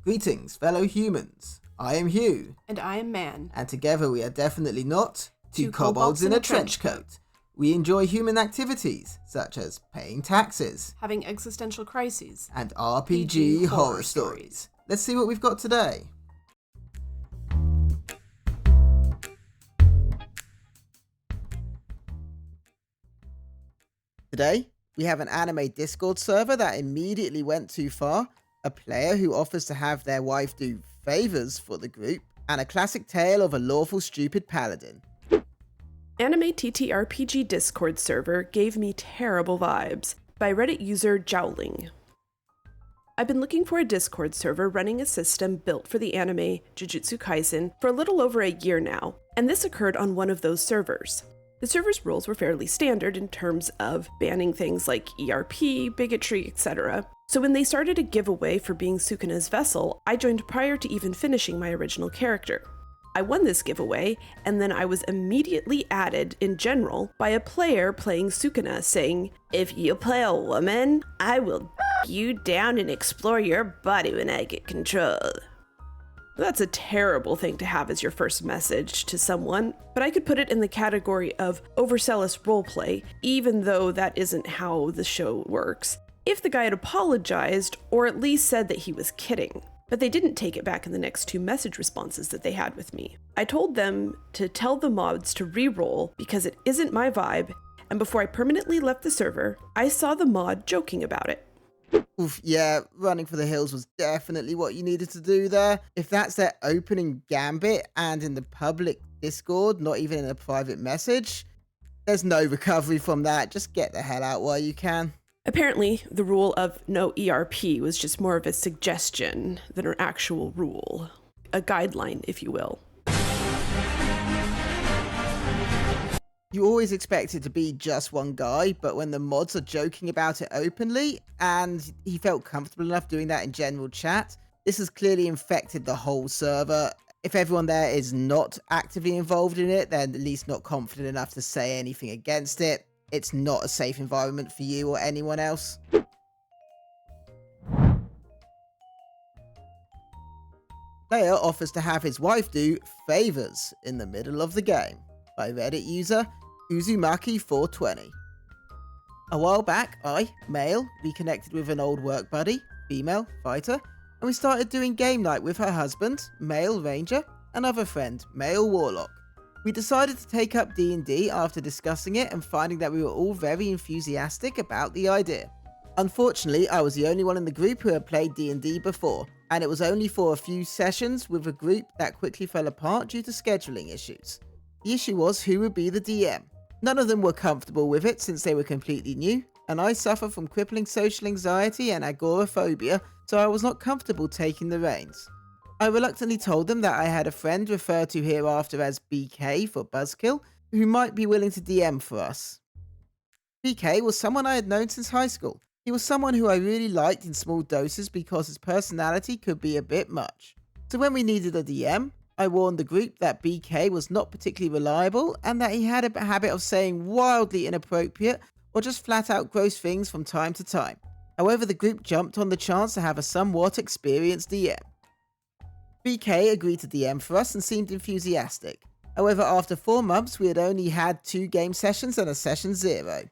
Greetings, fellow humans. I am Hugh. And I am Man. And together we are definitely not two kobolds in a trench coat. We enjoy human activities, such as paying taxes, having existential crises, and RPG horror stories. Let's see what we've got today. Today, we have an anime Discord server that immediately went too far, a player who offers to have their wife do favors for the group, and a classic tale of a lawful stupid paladin. Anime TTRPG Discord server gave me terrible vibes by Reddit user Jowling. I've been looking for a Discord server running a system built for the anime Jujutsu Kaisen for a little over a year now, and this occurred on one of those servers. The server's rules were fairly standard in terms of banning things like ERP, bigotry, etc. So when they started a giveaway for being Sukuna's vessel, I joined prior to even finishing my original character. I won this giveaway, and then I was immediately added in general by a player playing Sukuna saying, "If you play a woman, I will you down and explore your body when I get control." That's a terrible thing to have as your first message to someone, but I could put it in the category of overzealous roleplay, even though that isn't how the show works, if the guy had apologized or at least said that he was kidding. But they didn't take it back in the next two message responses that they had with me. I told them to tell the mods to re-roll because it isn't my vibe, and before I permanently left the server, I saw the mod joking about it. Oof, yeah, running for the hills was definitely what you needed to do there. If that's their opening gambit and in the public Discord, not even in a private message, there's no recovery from that. Just get the hell out while you can. Apparently, the rule of no ERP was just more of a suggestion than an actual rule. A guideline, if you will. You always expect it to be just one guy, but when the mods are joking about it openly, and he felt comfortable enough doing that in general chat, this has clearly infected the whole server. If everyone there is not actively involved in it, then at least not confident enough to say anything against it, it's not a safe environment for you or anyone else. Player offers to have his wife do favors in the middle of the game by Reddit user Uzumaki420. A while back, I, male, reconnected with an old work buddy, female, fighter, and we started doing game night with her husband, male ranger, and other friend, male warlock. We decided to take up D&D after discussing it and finding that we were all very enthusiastic about the idea. Unfortunately, I was the only one in the group who had played D&D before, and it was only for a few sessions with a group that quickly fell apart due to scheduling issues. The issue was who would be the DM. None of them were comfortable with it since they were completely new, and I suffer from crippling social anxiety and agoraphobia, so I was not comfortable taking the reins. I reluctantly told them that I had a friend referred to hereafter as BK for Buzzkill, who might be willing to DM for us. BK was someone I had known since high school. He was someone who I really liked in small doses because his personality could be a bit much. So when we needed a DM, I warned the group that BK was not particularly reliable and that he had a habit of saying wildly inappropriate or just flat out gross things from time to time. However, the group jumped on the chance to have a somewhat experienced DM. BK agreed to DM for us and seemed enthusiastic. However, after 4 months, we had only had 2 game sessions and a session 0.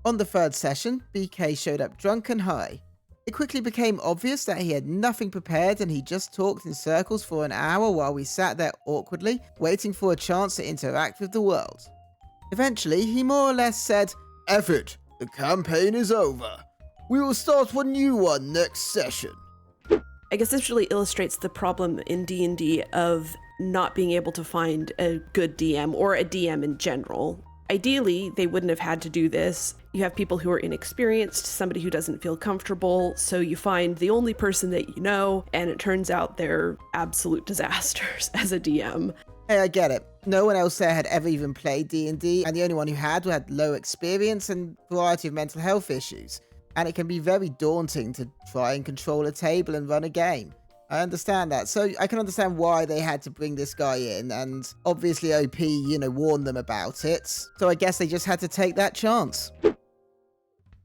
On the 3rd session, BK showed up drunk and high. It quickly became obvious that he had nothing prepared and he just talked in circles for an hour while we sat there awkwardly, waiting for a chance to interact with the world. Eventually, he more or less said, "F it, the campaign is over. We will start a new one next session." I guess this really illustrates the problem in D&D of not being able to find a good DM or a DM in general. Ideally, they wouldn't have had to do this. You have people who are inexperienced, somebody who doesn't feel comfortable, so you find the only person that you know, and it turns out they're absolute disasters as a DM. Hey, I get it. No one else there had ever even played D&D, and the only one who had low experience and a variety of mental health issues. And it can be very daunting to try and control a table and run a game. I understand that. So I can understand why they had to bring this guy in, and obviously OP, warned them about it. So I guess they just had to take that chance.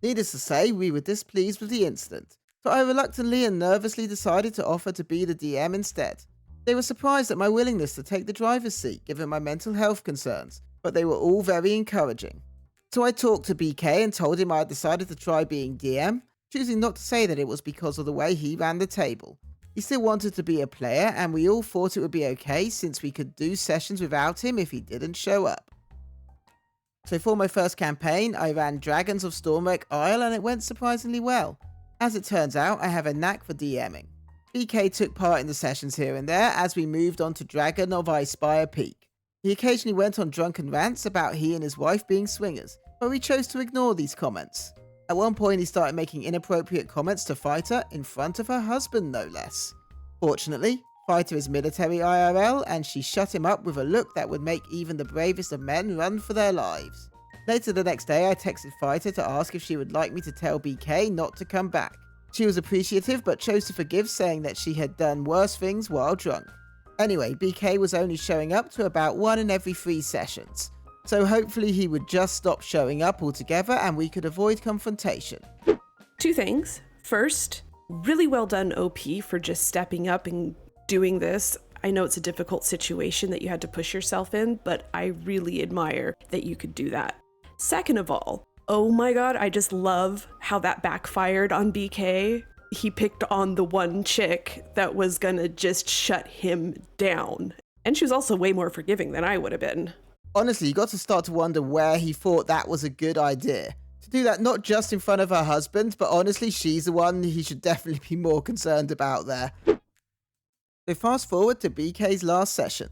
Needless to say, we were displeased with the incident. so I reluctantly and nervously decided to offer to be the DM instead. They were surprised at my willingness to take the driver's seat given my mental health concerns, but they were all very encouraging. So I talked to BK and told him I had decided to try being DM, choosing not to say that it was because of the way he ran the table. He still wanted to be a player, and we all thought it would be okay since we could do sessions without him if he didn't show up. So for my first campaign, I ran Dragons of Stormwreck Isle and it went surprisingly well. As it turns out, I have a knack for DMing. BK took part in the sessions here and there as we moved on to Dragon of Icespire Peak. He occasionally went on drunken rants about he and his wife being swingers, but we chose to ignore these comments. At one point he started making inappropriate comments to Fighter in front of her husband no less. Fortunately, Fighter is military IRL and she shut him up with a look that would make even the bravest of men run for their lives. Later the next day I texted Fighter to ask if she would like me to tell BK not to come back. She was appreciative but chose to forgive, saying that she had done worse things while drunk. Anyway, BK was only showing up to about 1 in every 3 sessions. So hopefully he would just stop showing up altogether and we could avoid confrontation. 2 things. First, really well done OP for just stepping up and doing this. I know it's a difficult situation that you had to push yourself in, but I really admire that you could do that. Second of all, oh my god, I just love how that backfired on BK. He picked on the one chick that was gonna just shut him down. And she was also way more forgiving than I would have been. Honestly, you got to start to wonder where he thought that was a good idea. To do that not just in front of her husband, but honestly, she's the one he should definitely be more concerned about there. So fast forward to BK's last session.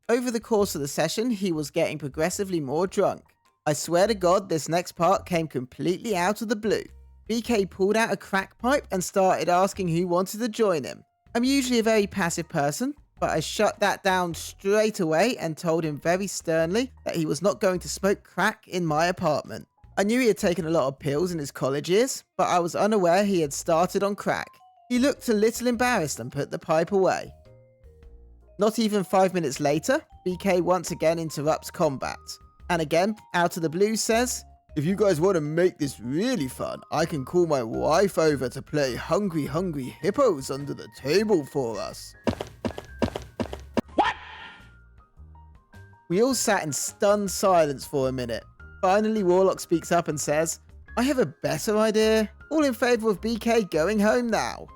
Over the course of the session, he was getting progressively more drunk. I swear to God, this next part came completely out of the blue. BK pulled out a crack pipe and started asking who wanted to join him. I'm usually a very passive person, but I shut that down straight away and told him very sternly that he was not going to smoke crack in my apartment. I knew he had taken a lot of pills in his college years, but I was unaware he had started on crack. He looked a little embarrassed and put the pipe away. Not even 5 minutes later, BK once again interrupts combat. And again, out of the blue says, "If you guys want to make this really fun, I can call my wife over to play Hungry Hungry Hippos under the table for us." We all sat in stunned silence for a minute. Finally, Warlock speaks up and says, "I have a better idea. All in favour of BK going home now."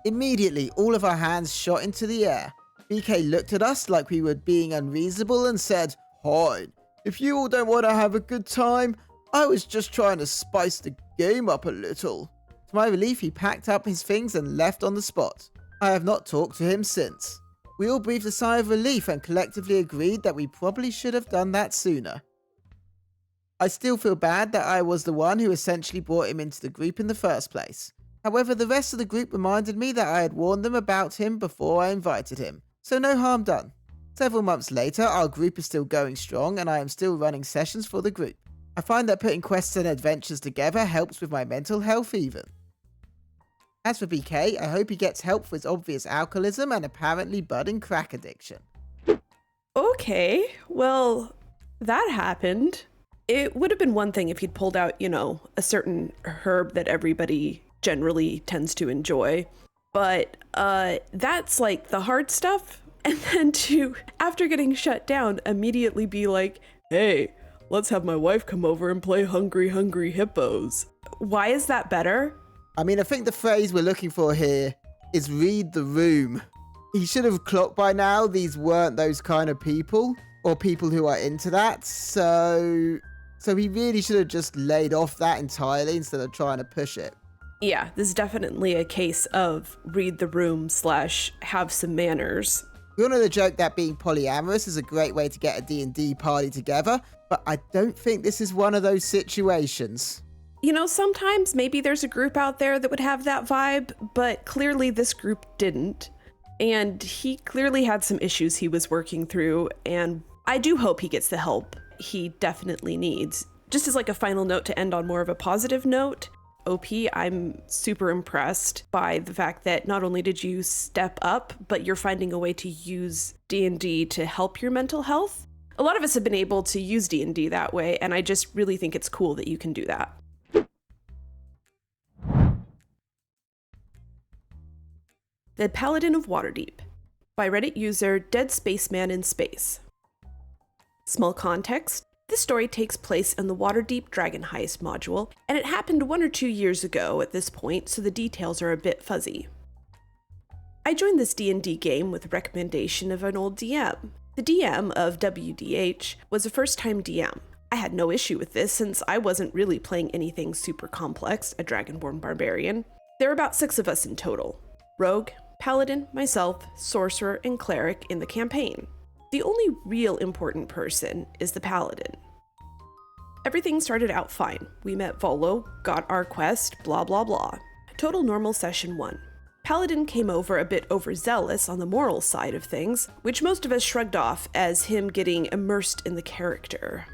Immediately, all of our hands shot into the air. BK looked at us like we were being unreasonable and said, "Fine. If you all don't want to have a good time, I was just trying to spice the game up a little." To my relief, he packed up his things and left on the spot. I have not talked to him since. We all breathed a sigh of relief and collectively agreed that we probably should have done that sooner. I still feel bad that I was the one who essentially brought him into the group in the first place. However, the rest of the group reminded me that I had warned them about him before I invited him, so no harm done. Several months later, our group is still going strong and I am still running sessions for the group. I find that putting quests and adventures together helps with my mental health even. As for BK, I hope he gets help for his obvious alcoholism and apparently budding crack addiction. Okay, well, that happened. It would have been one thing if he'd pulled out, a certain herb that everybody generally tends to enjoy. But that's like the hard stuff. And then to, after getting shut down, immediately be like, "Hey, let's have my wife come over and play Hungry Hungry Hippos." Why is that better? I mean, I think the phrase we're looking for here is read the room. He should have clocked by now these weren't those kind of people, or people who are into that, so he really should have just laid off that entirely instead of trying to push it. Yeah, this is definitely a case of read the room / have some manners. We all know the joke that being polyamorous is a great way to get a D&D party together, but I don't think this is one of those situations. Sometimes maybe there's a group out there that would have that vibe, but clearly this group didn't. And he clearly had some issues he was working through, and I do hope he gets the help he definitely needs. Just as like a final note to end on more of a positive note, OP, I'm super impressed by the fact that not only did you step up, but you're finding a way to use D&D to help your mental health. A lot of us have been able to use D&D that way, and I just really think it's cool that you can do that. The Paladin of Waterdeep, by Reddit user Dead Spaceman in Space. Small context, this story takes place in the Waterdeep Dragon Heist module, and it happened 1 or 2 years ago at this point, so the details are a bit fuzzy. I joined this D&D game with a recommendation of an old DM. The DM of WDH was a first-time DM. I had no issue with this since I wasn't really playing anything super complex, a Dragonborn barbarian. There are about 6 of us in total. Rogue, Paladin, myself, Sorcerer, and Cleric in the campaign. The only real important person is the Paladin. Everything started out fine. We met Volo, got our quest, blah blah blah. Total normal session 1. Paladin came over a bit overzealous on the moral side of things, which most of us shrugged off as him getting immersed in the character.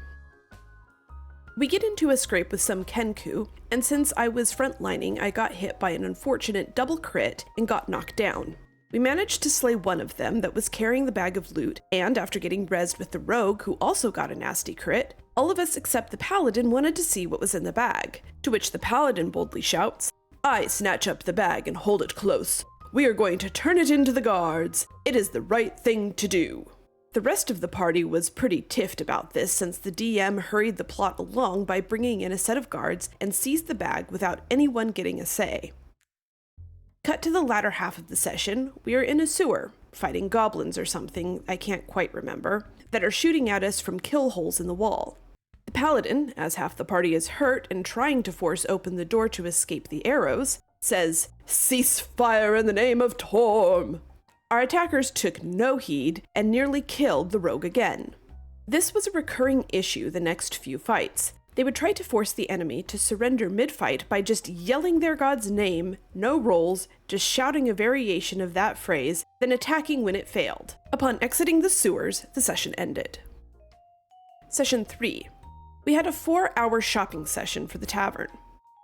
We get into a scrape with some Kenku, and since I was frontlining, I got hit by an unfortunate double crit and got knocked down. We managed to slay one of them that was carrying the bag of loot, and after getting rezzed with the rogue, who also got a nasty crit, all of us except the paladin wanted to see what was in the bag, to which the paladin boldly shouts, "I snatch up the bag and hold it close. We are going to turn it into the guards. It is the right thing to do." The rest of the party was pretty tiffed about this since the DM hurried the plot along by bringing in a set of guards and seized the bag without anyone getting a say. Cut to the latter half of the session, we are in a sewer, fighting goblins or something, I can't quite remember, that are shooting at us from kill holes in the wall. The paladin, as half the party is hurt and trying to force open the door to escape the arrows, says, "Cease fire in the name of Torm!" Our attackers took no heed and nearly killed the rogue again. This was a recurring issue the next few fights. They would try to force the enemy to surrender mid-fight by just yelling their god's name, no rolls, just shouting a variation of that phrase, then attacking when it failed. Upon exiting the sewers, the session ended. Session 3. We had a 4-hour shopping session for the tavern.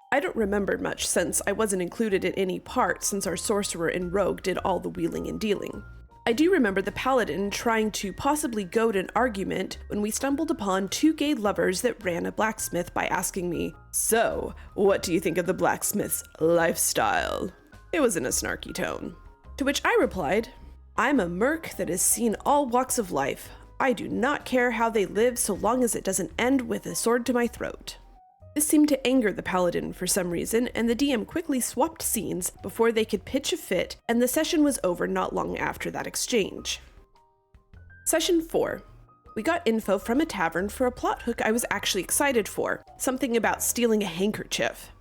I don't remember much since I wasn't included in any part since our sorcerer and rogue did all the wheeling and dealing. I do remember the paladin trying to possibly goad an argument when we stumbled upon 2 gay lovers that ran a blacksmith by asking me, "So, what do you think of the blacksmith's lifestyle?" It was in a snarky tone. To which I replied, "I'm a merc that has seen all walks of life. I do not care how they live so long as it doesn't end with a sword to my throat." This seemed to anger the paladin for some reason, and the DM quickly swapped scenes before they could pitch a fit, and the session was over not long after that exchange. Session 4. We got info from a tavern for a plot hook I was actually excited for, something about stealing a handkerchief.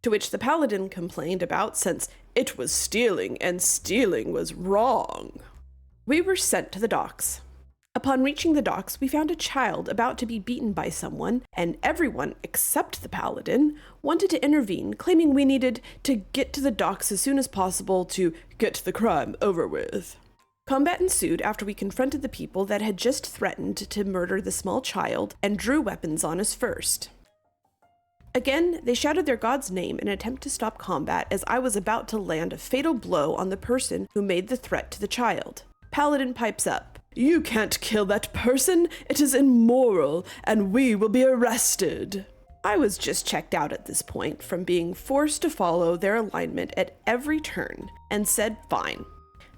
To which the paladin complained about since it was stealing and stealing was wrong. We were sent to the docks. Upon reaching the docks, we found a child about to be beaten by someone, and everyone, except the paladin, wanted to intervene, claiming we needed to get to the docks as soon as possible to get the crime over with. Combat ensued after we confronted the people that had just threatened to murder the small child and drew weapons on us first. Again, they shouted their god's name in an attempt to stop combat as I was about to land a fatal blow on the person who made the threat to the child. Paladin pipes up, "You can't kill that person, it is immoral, and we will be arrested." I was just checked out at this point from being forced to follow their alignment at every turn, and said fine.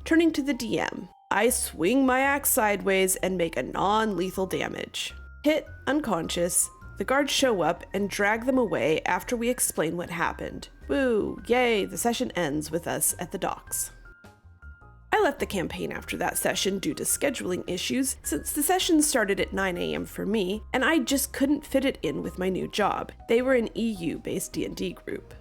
Turning to the DM, I swing my axe sideways and make a non-lethal damage. Hit, unconscious, the guards show up and drag them away after we explain what happened. Woo, yay, the session ends with us at the docks. I left the campaign after that session due to scheduling issues, since the session started at 9 AM for me, and I just couldn't fit it in with my new job. They were an EU-based D&D group.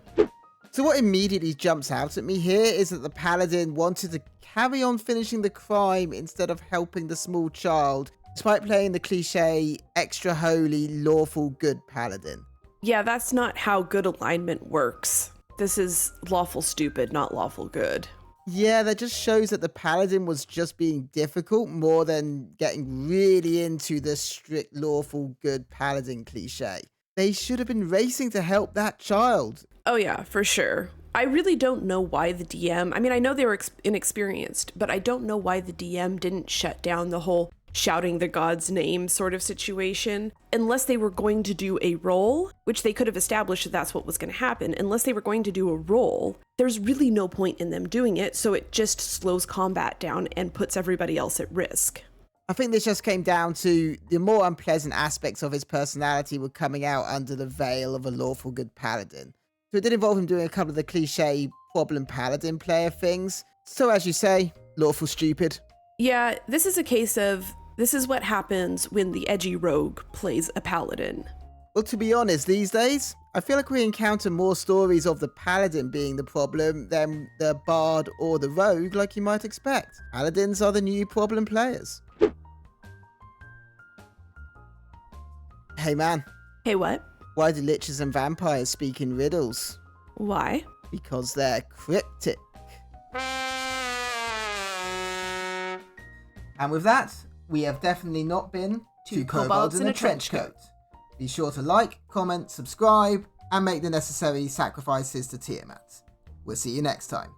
So what immediately jumps out at me here is that the paladin wanted to carry on finishing the crime instead of helping the small child, despite playing the cliche, extra holy, lawful good paladin. Yeah, that's not how good alignment works. This is lawful stupid, not lawful good. Yeah, that just shows that the paladin was just being difficult more than getting really into the strict lawful good paladin cliche. They should have been racing to help that child. Oh yeah, for sure. I really don't know why the DM, I know they were inexperienced, but I don't know why the DM didn't shut down the whole shouting the god's name sort of situation. Unless they were going to do a roll, which they could have established that that's what was going to happen, unless they were going to do a roll, there's really no point in them doing it, so it just slows combat down and puts everybody else at risk. I think this just came down to the more unpleasant aspects of his personality were coming out under the veil of a lawful good paladin. So it did involve him doing a couple of the cliche problem paladin player things. So as you say, lawful stupid. Yeah, this is a case of, this is what happens when the edgy rogue plays a paladin. Well, to be honest, these days, I feel like we encounter more stories of the paladin being the problem than the bard or the rogue like you might expect. Paladins are the new problem players. Hey man. Hey, what? Why do liches and vampires speak in riddles? Why? Because they're cryptic. And with that, we have definitely not been Two kobolds in a trench coat. Be sure to like, comment, subscribe, and make the necessary sacrifices to Tiamat. We'll see you next time.